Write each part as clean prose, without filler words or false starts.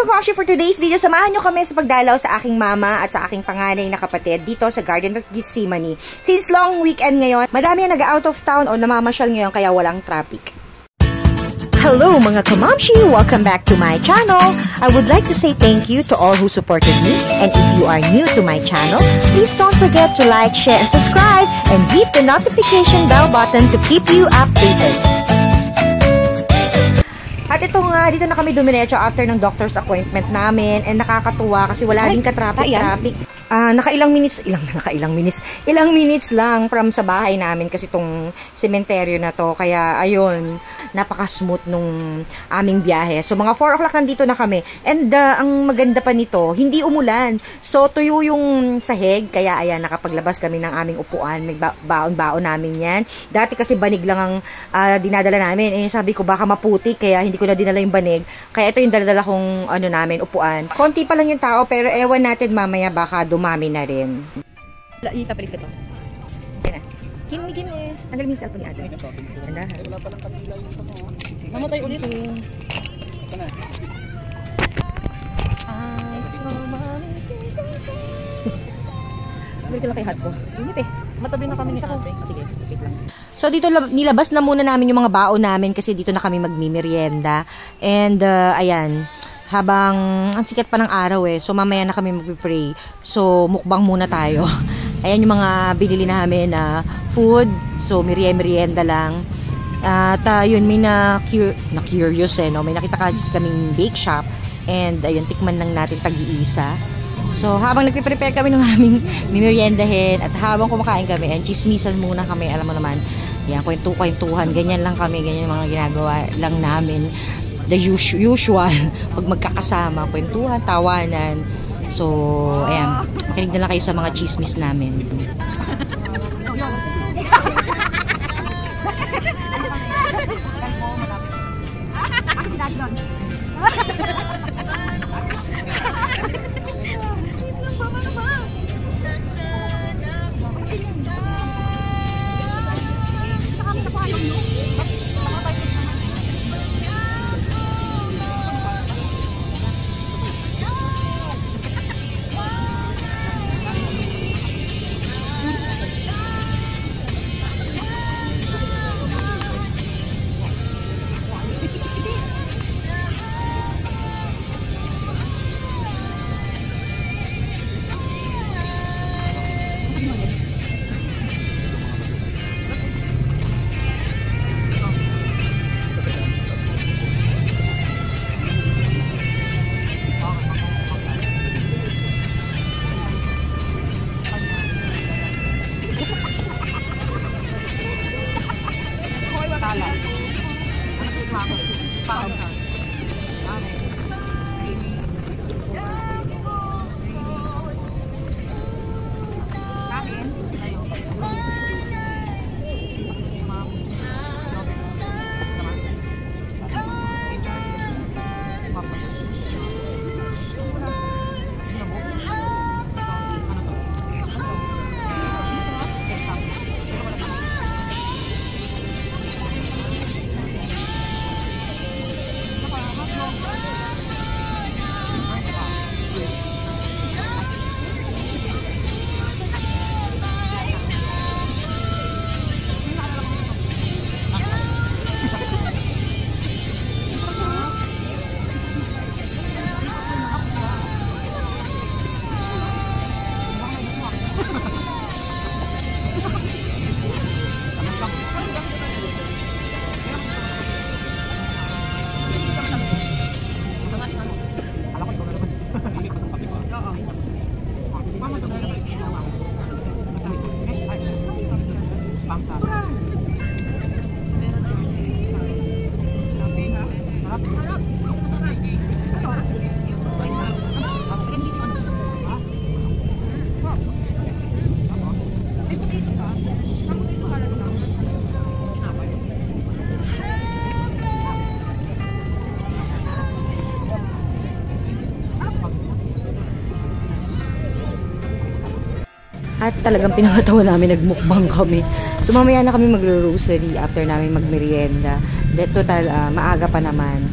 mga Koshi, for today's video, samahan nyo kami sa pagdalaw sa aking mama at sa aking panganay na kapatid dito sa Garden of Gethsemane. Since long weekend ngayon, madami na nag-out of town o namamasyal ngayon kaya walang traffic. Hello mga kamamshi! Welcome back to my channel. I would like to say thank you to all who supported me. And if you are new to my channel, please don't forget to like, share, and subscribe. And hit the notification bell button to keep you updated. At ito nga, dito na kami dumiretso after ng doctor's appointment namin. And nakakatuwa kasi wala din ka-traffic. Ilang minutes lang from sa bahay namin kasi itong sementeryo na to. Kaya, ayun, napaka-smooth nung aming biyahe. So, mga 4 o'clock nandito na kami. And, ang maganda pa nito, hindi umulan. So, tuyo yung sahig. Kaya, ayan, nakapaglabas kami ng aming upuan. May baon-baon namin yan. Dati kasi banig lang ang dinadala namin. Eh, sabi ko, baka maputik. Kaya, hindi ko na dinala yung banig. Kaya, ito yung daladala kong, upuan. Konti pa lang yung tao, pero ewan natin mamaya, baka dumami na rin. Ipapalit ko to. Diyan na. Himigin eh. Tanggalin mo yung cellphone ni ate. Ganda ha. Wala palang kabila yung sa mo. Namatay ulit eh. Ito na. Balik ko lang kay hat ko. Init eh. Matabi na kami ni ate. Sige, wait lang. So dito nilabas na muna namin yung mga baon namin kasi dito na kami magmimerienda. And ayan, habang ang sikat pa ng araw eh. So mamaya na kami magpipray. So mukbang muna tayo. Ayan yung mga binili namin na food. So merienda lang. At yun, may na-curious eh, no? May nakita kasi kaming bake shop. And ayun, tikman lang natin tag-iisa. So habang nagpe-prepare kami ng aming meriendahin at habang kumakain kami, and chismisan muna kami, alam mo naman, yan, kwentuhan, ganyan lang kami, ganyan yung mga ginagawa lang namin. The usual, pag magkakasama, kwentuhan, tawanan. So, ayan, makinig na lang kayo sa mga chismis namin. At talagang pinakatawa namin, nagmukbang kami. So mamaya na kami magro-rosary after namin magmerienda. Total, maaga pa naman.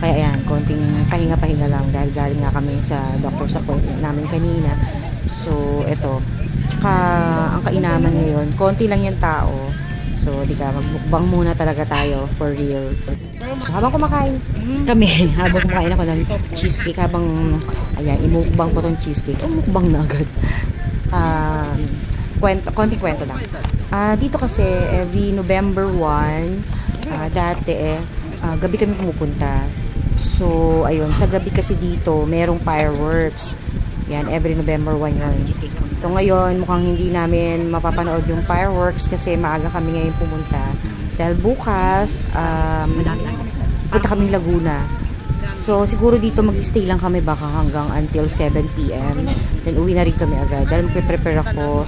Kaya ayan, konting pahinga-pahinga lang dahil galing nga kami sa doctor's appointment namin kanina. So, eto. Tsaka, ang kainaman ngayon, konti lang yung tao. So, di ka, magmukbang muna talaga tayo for real. So, habang kumakain kami, habang kumakain ako ng cheesecake, habang, ayan, imukbang ko tong cheesecake. Mukbang na agad. Konting kwento lang. Dito kasi, every November 1, dati gabi kami pumupunta. So, ayun, sa gabi kasi dito, merong fireworks. Yan, every November 1 yun. So, ngayon, mukhang hindi namin mapapanood yung fireworks kasi maaga kami ngayon pumunta. Dahil bukas, punta kami Laguna. So, siguro dito mag-stay lang kami baka hanggang until 7 p.m. Then, uwi na rin kami agad. Dahil magpe-prepare ako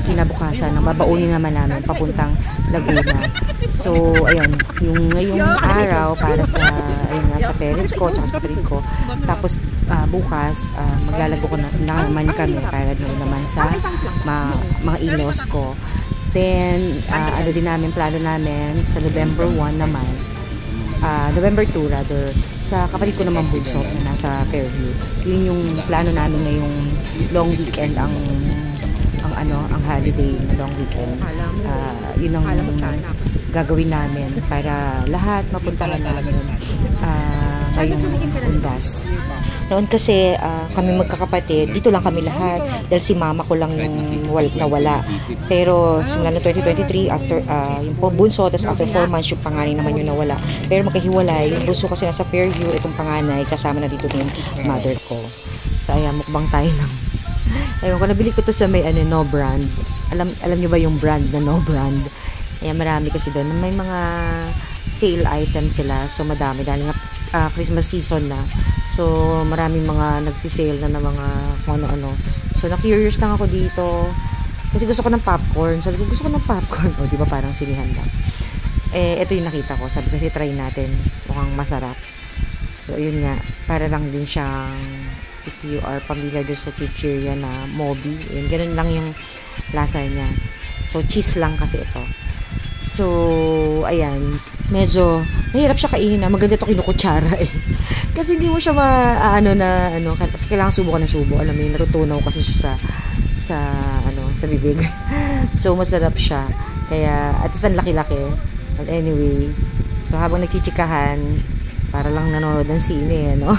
kinabukasan, babaunin naman namin papuntang Laguna. So, ayun, yung ngayong araw para sa, ayun, sa parents ko, tsaka sa kapatid ko. Tapos, bukas, maglalago ko naman kami para doon naman sa mga in-laws ko. Then, ano din namin, plano namin, sa November 1 naman, November 2 rather, sa kapatid ko naman bunso na nasa Fairview. Yun yung plano namin ngayong long weekend, ang holiday na long weekend. Yun ang gagawin namin para lahat mapuntahan namin ngayong Undas. Noon kasi kami magkakapatid, dito lang kami lahat dahil si mama ko lang yung nawala. Pero simula ng 2023, after yung bunso, tapos after 4 months yung panganay naman yung nawala. Pero magkahiwalay, yung bunso kasi nasa Fairview, itong panganay kasama na dito yung mother ko. So ayan, mukbang tayo ng ayun ko, nabili ko to sa may no brand. Alam niyo ba yung brand na no brand? Ayan, marami kasi doon. May mga sale items sila. So, madami. Dahil nga Christmas season na. So, maraming mga nagsisale na ng mga kung ano-ano. So, na-curious lang ako dito. Kasi gusto ko ng popcorn. Sabi ko, gusto ko ng popcorn. O, di ba parang sinihan lang. Ito yung nakita ko. Sabi kasi, try natin. Mukhang masarap. So, yun nga. Para lang din siyang, if you are familiar doon sa chichirya na Moby. Yun, ganun lang yung lasa niya. So, cheese lang kasi ito. So, ayan. Medyo, mahirap siya kainin na. Maganda ito kinukutsara eh. Kasi hindi mo siya kailangan subo ka na subo. Alam mo yun, natutunaw kasi siya sa bibig. So, masarap siya. Kaya, at least ang laki-laki. But anyway, so habang nagchichikahan, para lang nanonood ng sine, no?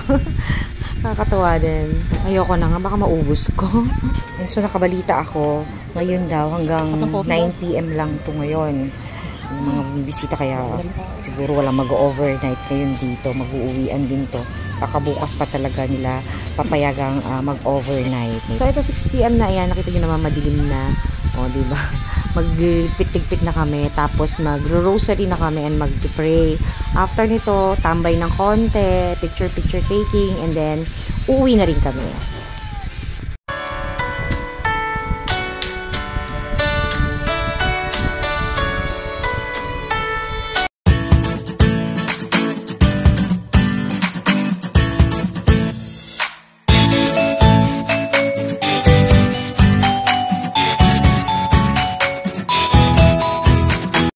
Nakakatawa din. Ayoko na nga, baka maubos ko. And so, nakabalita ako, ngayon daw, hanggang 9 p.m. lang ito ngayon. Yung mga bisita, kaya siguro walang mag-overnight ngayon dito. Mag-uuwian din to. Baka bukas pa talaga nila papayagang mag-overnight. So, ito 6 p.m. na, ayan, nakita nyo naman madilim na. O, diba? Magpit-tigpit na kami. Tapos, mag-rosary na kami and mag-pray. After nito, tambay ng konti, picture taking, and then, uuwi na rin kami.